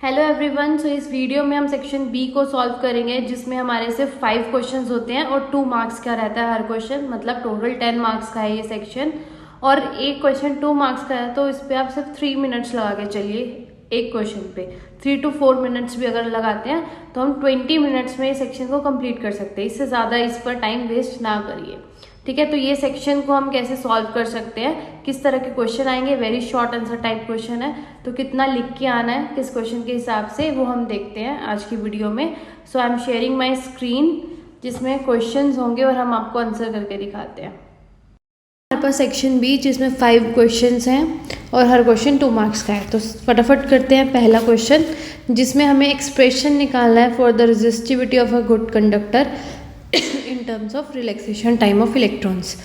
Hello everyone. सो इस video में हम सेक्शन बी को सॉल्व करेंगे, जिसमें हमारे सिर्फ 5 क्वेश्चंस होते हैं और 2 मार्क्स का रहता है हर क्वेश्चन। मतलब टोटल 10 मार्क्स का है ये सेक्शन, और एक क्वेश्चन 2 मार्क्स का है, तो इस पे आप सिर्फ 3 मिनट्स लगा के चलिए। एक क्वेश्चन पे 3 to 4 मिनट्स भी अगर लगाते हैं तो हम 20 मिनट्स में इस सेक्शन को कंप्लीट कर सकते हैं। इससे ज़्यादा इस पर टाइम वेस्ट ना करिए, ठीक है। तो ये सेक्शन को हम कैसे सॉल्व कर सकते हैं, किस तरह के क्वेश्चन आएंगे, very short answer type question है, तो कितना लिख के आना है किस क्वेश्चन के हिसाब से, वो हम देखते हैं आज की वीडियो में। So I am sharing my screen, जिसमें क्वेश्चंस होंगे और हम आपको आंसर करके दिखाते हैं। हमारे पास सेक्शन बी, जिसमें 5 क्वेश्चंस हैं और हर क्वेश्चन 2 मार्क्स का है। तो फटाफट करते हैं पहला क्वेश्चन, जिसमें हमें एक्सप्रेशन निकालना है for the resistivity of a good conductor in terms of relaxation time of electrons.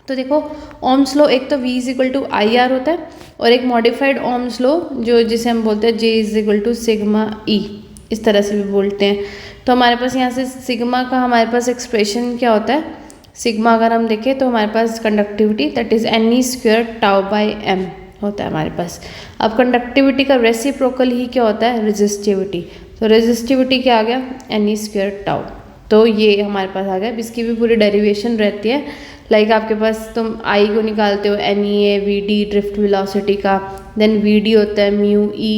तो देखो, ओम्स लॉ एक तो V is equal to I R होता है, और एक मॉडिफाइड ओम्स लॉ जिसे हम बोलते हैं J is equal to sigma E, इस तरह से भी बोलते हैं। तो हमारे पास यहाँ से सिग्मा का हमारे पास एक्सप्रेशन क्या होता है, सिग्मा अगर हम देखें तो हमारे पास conductivity that is NE² tau by m होता है हमारे पास। अब कंडक्टिविटी का रेसिप्रोकल ही क्या होता है, रेजिस्टिविटी। तो रेजिस्टिविटी क्या आ गया, NE² टाउ। तो ये हमारे पास आ गया। इसकी भी पूरी डेरिवेशन रहती है। लाइक आपके पास तुम I को निकालते हो NEA VD ड्रिफ्ट वेलोसिटी का, देन VD होता है म्यू E,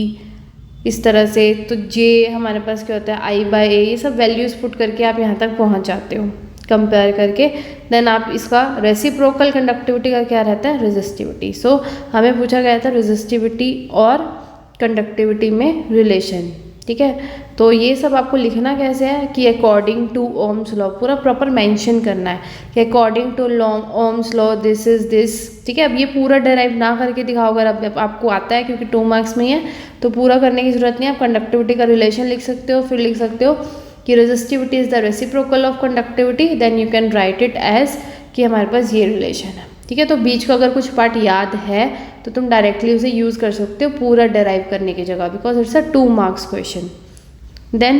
इस तरह से। तो J हमारे पास क्या होता है I बाई A। ये सब वैल्यूज़ पुट करके आप यहाँ तक पहुँच जाते हो कंपेयर करके। देन आप इसका रेसिप्रोकल कंडक्टिविटी का क्या रहता है, रेजिस्टिविटी। सो हमें पूछा गया था रेजिस्टिविटी और कंडक्टिविटी में रिलेशन, ठीक है। तो ये सब आपको लिखना कैसे है कि अकॉर्डिंग टू ओम्स लॉ, पूरा प्रॉपर मेंशन करना है कि according to Ohm's law this is this, ठीक है। अब ये पूरा डेराइव ना करके दिखाओ, अगर अब आपको आता है, क्योंकि 2 मार्क्स में ही है तो पूरा करने की जरूरत नहीं है। आप कंडक्टिविटी का रिलेशन लिख सकते हो, फिर लिख सकते हो कि resistivity is the reciprocal of conductivity, then you can write it as कि हमारे पास ये रिलेशन है, ठीक है। तो बीच का अगर कुछ पार्ट याद है तो तुम डायरेक्टली उसे यूज़ कर सकते हो पूरा डेराइव करने की जगह, because it's a 2 marks question. Then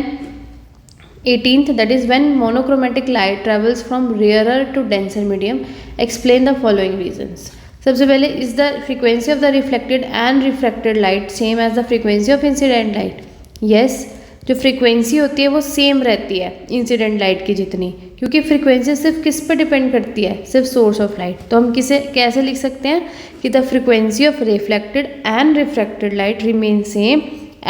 18th, that is when monochromatic light travels from rarer to denser medium, explain the following reasons. सबसे पहले, is the frequency of the reflected and refracted light same as the frequency of incident light? Yes, जो frequency होती है वो same रहती है incident light की जितनी, क्योंकि फ्रीक्वेंसी सिर्फ किस पर डिपेंड करती है, सिर्फ सोर्स ऑफ लाइट। तो हम कैसे लिख सकते हैं कि the frequency of reflected and refracted light remain same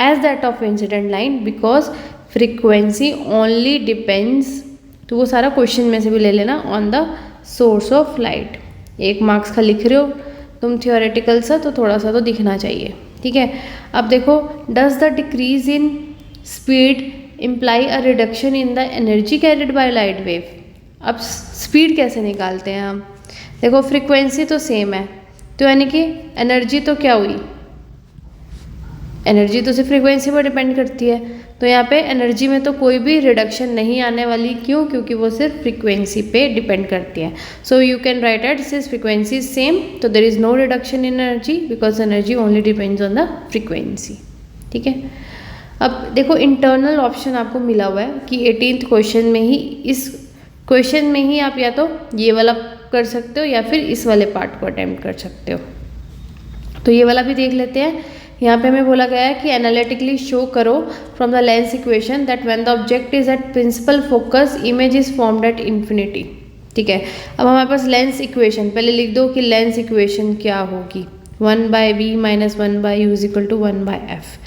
as that of incident light because frequency only depends, तो वो सारा क्वेश्चन में से भी ले लेना, on the source of light। 1 marks का लिख रहे हो तुम थियोरेटिकल सा, तो थोड़ा सा तो दिखना चाहिए, ठीक है। अब देखो, does the decrease in speed imply a reduction in the energy carried by light wave? अब स्पीड कैसे निकालते हैं हम, देखो फ्रीक्वेंसी तो सेम है, तो यानी कि एनर्जी तो क्या हुई, एनर्जी तो सिर्फ फ्रीक्वेंसी पर डिपेंड करती है। तो यहाँ पे एनर्जी में तो कोई भी रिडक्शन नहीं आने वाली, क्यों, क्योंकि वो सिर्फ फ्रीक्वेंसी पे डिपेंड करती है। So you can write at since frequency is same, तो there is no reduction in energy because energy only depends on the frequency, ठीक है। अब देखो, इंटरनल ऑप्शन आपको मिला हुआ है कि 18th क्वेश्चन में ही, इस क्वेश्चन में ही आप या तो ये वाला कर सकते हो या फिर इस वाले पार्ट को अटेम्प्ट कर सकते हो। तो ये वाला भी देख लेते हैं। यहाँ पे हमें बोला गया है कि एनालिटिकली शो करो from the lens equation that when the object is at principal focus image is formed at infinity, ठीक है। अब हमारे पास लेंस इक्वेशन, पहले लिख दो कि लेंस इक्वेशन क्या होगी, 1/v minus 1/u is equal to 1/f।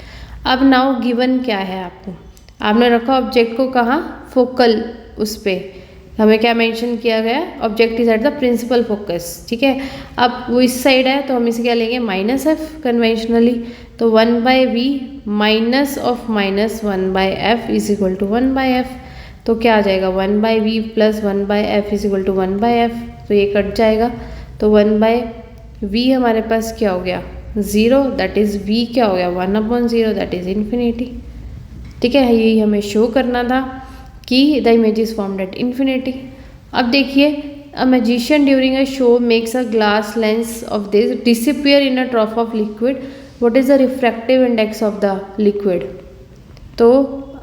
अब नाउ गिवन क्या है आपको, आपने रखा ऑब्जेक्ट को कहाँ, फोकल, उस पर हमें क्या मेंशन किया गया, object is at the principal focus, ठीक है। अब वो इस साइड है तो हम इसे क्या लेंगे, -f कन्वेंशनली। तो 1/v minus of minus 1/f is equal to 1/f। तो क्या आ जाएगा, 1/v plus 1/f is equal to 1/f। तो ये कट जाएगा, तो 1/v हमारे पास क्या हो गया, 0, दैट इज v क्या हो गया, 1/0, दैट इज इन्फिनिटी, ठीक है। यही हमें शो करना था कि the image is formed at infinity. अब देखिए, a magician during a show makes a glass lens of this disappear in a drop of liquid, what is the refractive index of the liquid. तो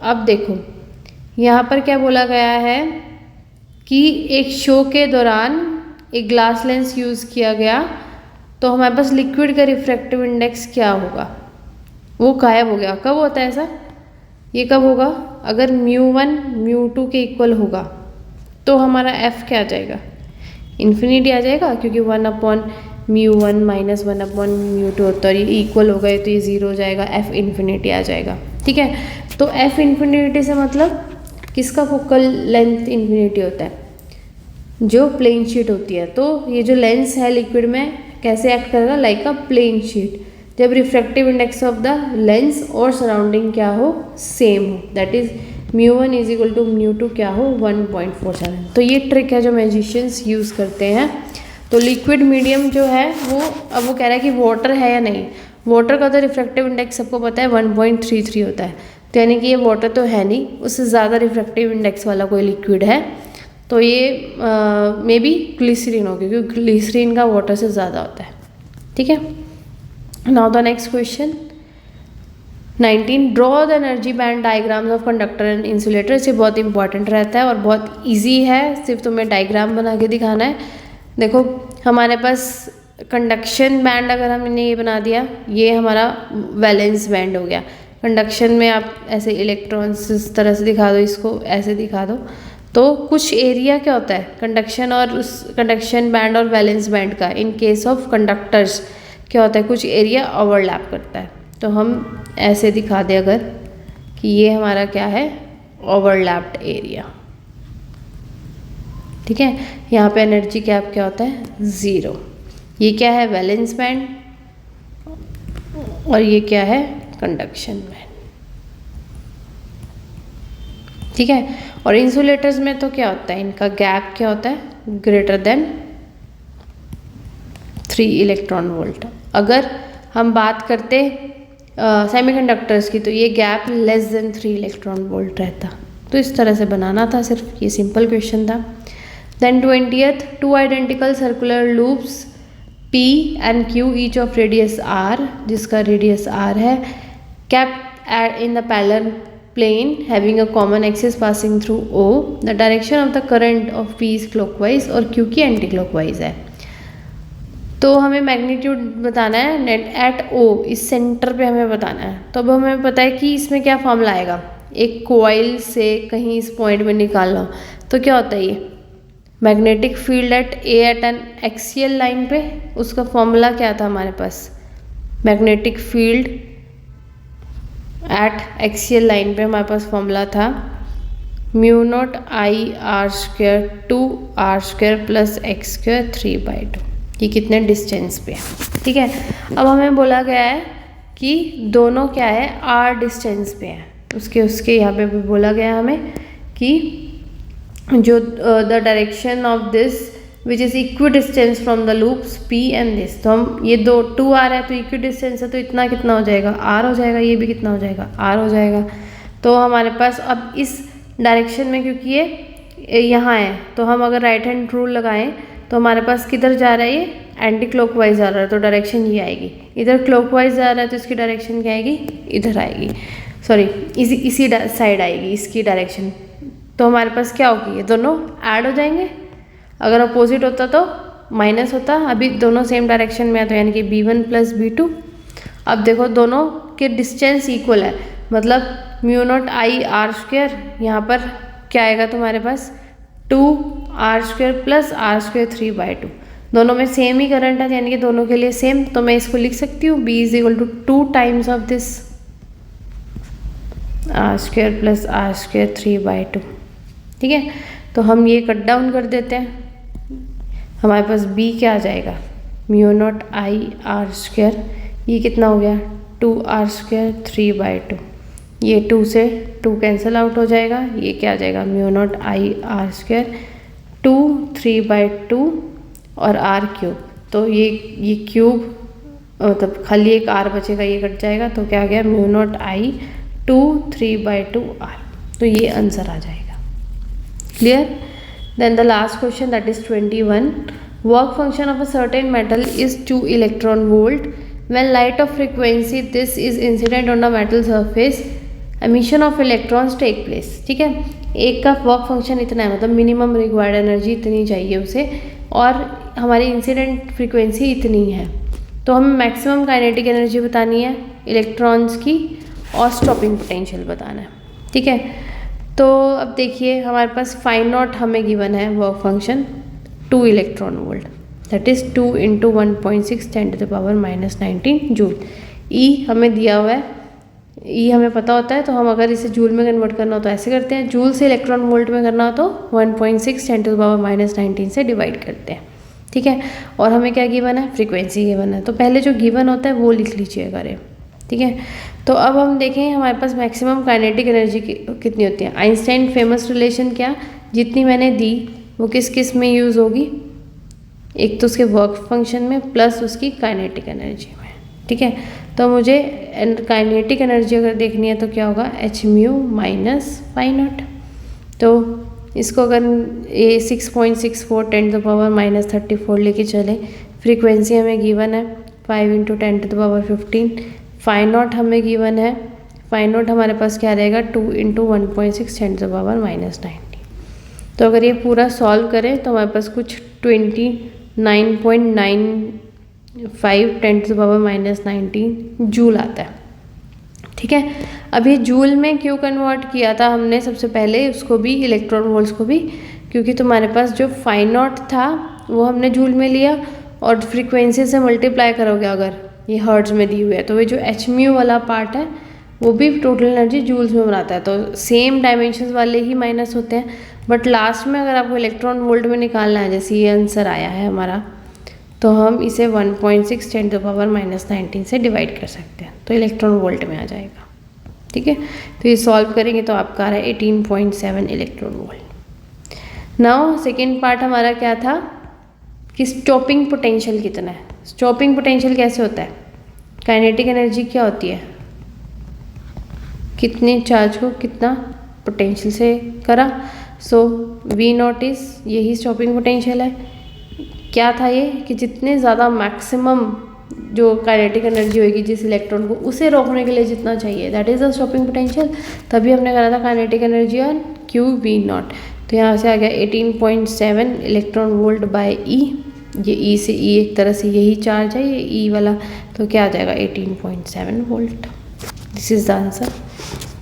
अब देखो, यहाँ पर क्या बोला गया है कि एक शो के दौरान एक ग्लास लेंस यूज़ किया गया, तो हमारे पास लिक्विड का रिफ्रैक्टिव इंडेक्स क्या होगा, वो गायब हो गया। कब होता है ऐसा? ये कब होगा? अगर μ1 μ2 के इक्वल होगा तो हमारा f क्या आ जाएगा? इन्फिनिटी आ जाएगा, क्योंकि 1/μ1 माइनस 1/μ2 होता है, और ये इक्वल हो गए तो ये 0 हो जाएगा, f इन्फिनिटी आ जाएगा। ठीक है, तो f इन्फिनिटी से मतलब किसका फोकल लेंथ इन्फिनिटी होता है? जो प्लेन शीट होती है। तो ये जो लेंस है लिक्विड में कैसे एक्ट करेगा? लाइक अ प्लेन शीट, जब refractive index of the lens और सराउंडिंग क्या हो? सेम हो, that is μ1 is equal to μ2 क्या हो? 1.47। तो ये ट्रिक है जो मैजिशियंस यूज़ करते हैं। तो लिक्विड मीडियम जो है वो, अब वो कह रहा है कि वाटर है या नहीं। वाटर का तो रिफ्रैक्टिव इंडेक्स सबको पता है 1.33 होता है, तो यानी कि ये वाटर तो है नहीं, उससे ज़्यादा रिफ्रैक्टिव इंडेक्स वाला कोई लिक्विड है, तो ये मे बी ग्लिसरीन हो, क्योंकि ग्लिसरीन का वाटर से ज़्यादा होता है। ठीक है, now the next question 19, draw the energy band diagrams of conductor and insulator. ये बहुत इंपॉर्टेंट रहता है और बहुत ईजी है, सिर्फ तुम्हें डायग्राम बना के दिखाना है। देखो हमारे पास कंडक्शन बैंड, अगर हमने ये बना दिया, ये हमारा वैलेंस बैंड हो गया। कंडक्शन में आप ऐसे इलेक्ट्रॉन्स इस तरह से दिखा दो, इसको ऐसे दिखा दो, तो कुछ एरिया क्या होता है कंडक्शन और उस कंडक्शन बैंड और वैलेंस बैंड का, इन केस ऑफ कंडक्टर्स क्या होता है, कुछ एरिया ओवरलैप करता है। तो हम ऐसे दिखा दें अगर कि ये हमारा क्या है? Overlapped area. ठीक है, यहाँ पे एनर्जी गैप क्या होता है? 0। ये क्या है? वैलेंस बैंड, और ये क्या है? Conduction band. ठीक है, और इंसुलेटर्स में तो क्या होता है? इनका गैप क्या होता है? Greater than 3 electron volt. अगर हम बात करते सेमीकंडक्टर्स की, तो ये gap less than 3 electron volt रहता। तो इस तरह से बनाना था, सिर्फ ये सिंपल क्वेश्चन था। Then 20th, 2 identical circular loops P and Q each of radius R, जिसका रेडियस R है, kept in the parallel plane having a common axis passing through O. The direction of the current of P is clockwise और Q की anti clockwise है। तो हमें magnitude बताना है net at O, इस सेंटर पे हमें बताना है। तो अब हमें पता है कि इसमें क्या फॉर्मूला आएगा, एक कोइल से कहीं इस पॉइंट में निकालना हो तो क्या होता है, ये magnetic field at a at an axial line पे, उसका फॉर्मूला क्या था हमारे पास? Magnetic field at axial line पे हमारे पास फॉर्मूला था μ0 I r² 2r² plus x² 3/2। ये कितने डिस्टेंस पे है? ठीक है, अब हमें बोला गया है कि दोनों क्या है? r डिस्टेंस पे है। उसके यहाँ पे भी बोला गया है हमें कि जो the direction of this which is equi distance from the loops P and this. तो हम ये 2r है तो इक्वी डिस्टेंस है, तो इतना कितना हो जाएगा? r हो जाएगा। ये भी कितना हो जाएगा? r हो जाएगा। तो हमारे पास अब इस डायरेक्शन में, क्योंकि ये यहाँ है, तो हम अगर राइट हैंड रूल लगाएं तो हमारे पास किधर जा रहा है? ये एंटी क्लॉकवाइज जा रहा है, तो डायरेक्शन ये आएगी। इधर क्लॉकवाइज जा रहा है तो इसकी डायरेक्शन क्या आएगी? इधर आएगी, सॉरी इसी साइड आएगी इसकी डायरेक्शन। तो हमारे पास क्या होगी? ये दोनों ऐड हो जाएंगे। अगर अपोजिट होता तो माइनस होता, अभी दोनों सेम डायरेक्शन में है, तो यानी कि B1 प्लस B2। अब देखो दोनों के डिस्टेंस इक्वल है, मतलब μ0 I r², यहाँ पर क्या आएगा तुम्हारे पास? 2r² plus r² 3/2। दोनों में सेम ही करंट है, यानी कि दोनों के लिए सेम। तो मैं इसको लिख सकती हूँ B is equal to 2 times of this r² plus r² 3/2। ठीक है, तो हम ये कट डाउन कर देते हैं। हमारे पास B क्या आ जाएगा? μ0 I r², ये कितना हो गया? 2r² 3/2। ये 2 से 2 कैंसिल आउट हो जाएगा। ये क्या आ जाएगा? μ0 I r² 2 3/2 और r³ तो ये क्यूब, मतलब खाली एक r बचेगा, ये कट जाएगा, तो क्या आ गया? μ0 I 2 3/2 r। तो ये आंसर आ जाएगा। Clear? Then the last question that is 21, work function of a certain metal is 2 electron volt when light of frequency this is incident on the metal surface, emission of electrons take place. ठीक है, एक का work function इतना है, मतलब minimum required energy इतनी चाहिए उसे, और हमारी इंसिडेंट फ्रीक्वेंसी इतनी है। तो हमें मैक्सिमम काइनेटिक एनर्जी बतानी है इलेक्ट्रॉन्स की और स्टॉपिंग पोटेंशियल बताना है। ठीक है, तो अब देखिए हमारे पास फाई नॉट हमें गिवन है work function 2 electron volt, that is 2 × 1.6 10⁻⁻19 joule. E हमें दिया हुआ है, ई हमें पता होता है, तो हम अगर इसे जूल में कन्वर्ट करना हो तो ऐसे करते हैं, जूल से इलेक्ट्रॉन वोल्ट में करना हो तो 1.6 10⁻⁻19 से डिवाइड करते हैं। ठीक है, और हमें क्या गिवन है, फ्रीक्वेंसी गिवन है, तो पहले जो गिवन होता है वो लिख लीजिएगा रे। ठीक है, तो अब हम देखें हमारे पास मैक्सिमम काइनेटिक एनर्जी कितनी होती है। आइंस्टाइन फेमस रिलेशन क्या, जितनी मैंने दी वो किस किस में यूज़ होगी, एक तो उसके वर्क फंक्शन में प्लस उसकी काइनेटिक एनर्जी में। ठीक है, तो मुझे काइनेटिक एनर्जी अगर देखनी है तो क्या होगा, h - फाई नॉट। तो इसको अगर ये 6.64 10⁻⁻34 लेके चले, फ्रीक्वेंसी हमें गिवन है 5 × 10⁻15, फाई नॉट हमें गिवन है, फाई नॉट हमारे पास क्या रहेगा 2 × 1.6 10⁻⁻19। तो अगर ये पूरा सॉल्व करें तो हमारे पास कुछ 29.95 10⁻⁻19 जूल आता है। ठीक है, अभी जूल में क्यों कन्वर्ट किया था हमने सबसे पहले, उसको भी इलेक्ट्रॉन वोल्ट्स को भी, क्योंकि तुम्हारे पास जो फाई नॉट था वो हमने जूल में लिया और फ्रीक्वेंसी से मल्टीप्लाई करोगे अगर ये हर्ट्ज में दी हुई है, तो ये जो h वाला पार्ट है वो भी टोटल एनर्जी जूल्स में बनाता है। तो सेम डायमेंशंस वाले ही माइनस होते हैं, बट लास्ट में अगर आपको इलेक्ट्रॉन वोल्ट में निकालना है, जैसे ये आंसर आया है हमारा, तो हम इसे 1.6 10⁻⁻19 से डिवाइड कर सकते हैं, तो इलेक्ट्रॉन वोल्ट में आ जाएगा। ठीक है, तो ये सॉल्व करेंगे तो आपका आ रहा है 18.7 electron volt. Now second part हमारा क्या था कि स्टॉपिंग पोटेंशियल कितना है। स्टॉपिंग पोटेंशियल कैसे होता है, काइनेटिक एनर्जी क्या होती है, कितने चार्ज को कितना पोटेंशियल से करा, सो V0 इज यही स्टॉपिंग पोटेंशियल है। क्या था ये कि जितने ज़्यादा मैक्सिमम जो काइनेटिक एनर्जी होगी जिस इलेक्ट्रॉन को, उसे रोकने के लिए जितना चाहिए, that is the stopping potential. तभी हमने करा था काइनेटिक एनर्जी और QV0। तो यहाँ से आ गया 18.7 इलेक्ट्रॉन वोल्ट बाय ई, ये ई से ई एक तरह से यही चार्ज है ये ई वाला, तो क्या आ जाएगा 18.7 volt. This is the answer.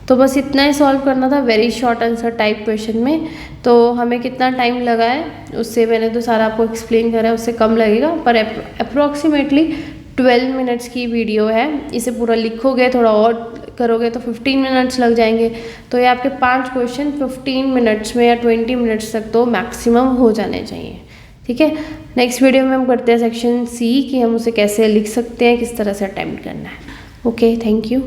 तो बस इतना ही सॉल्व करना था, very short answer type question में। तो हमें कितना टाइम लगा है उससे मैंने तो सारा आपको एक्सप्लेन करा है, उससे कम लगेगा, पर अप्रोक्सीमेटली 12 मिनट्स की वीडियो है। इसे पूरा लिखोगे थोड़ा और करोगे तो 15 मिनट्स लग जाएंगे। तो ये आपके 5 क्वेश्चन 15 मिनट्स में या 20 मिनट्स तक तो मैक्सिमम हो जाने चाहिए। ठीक है, नेक्स्ट वीडियो में हम करते हैं सेक्शन सी कि हम उसे कैसे लिख सकते हैं, किस तरह से अटेम्प्ट करना है। Okay, thank you.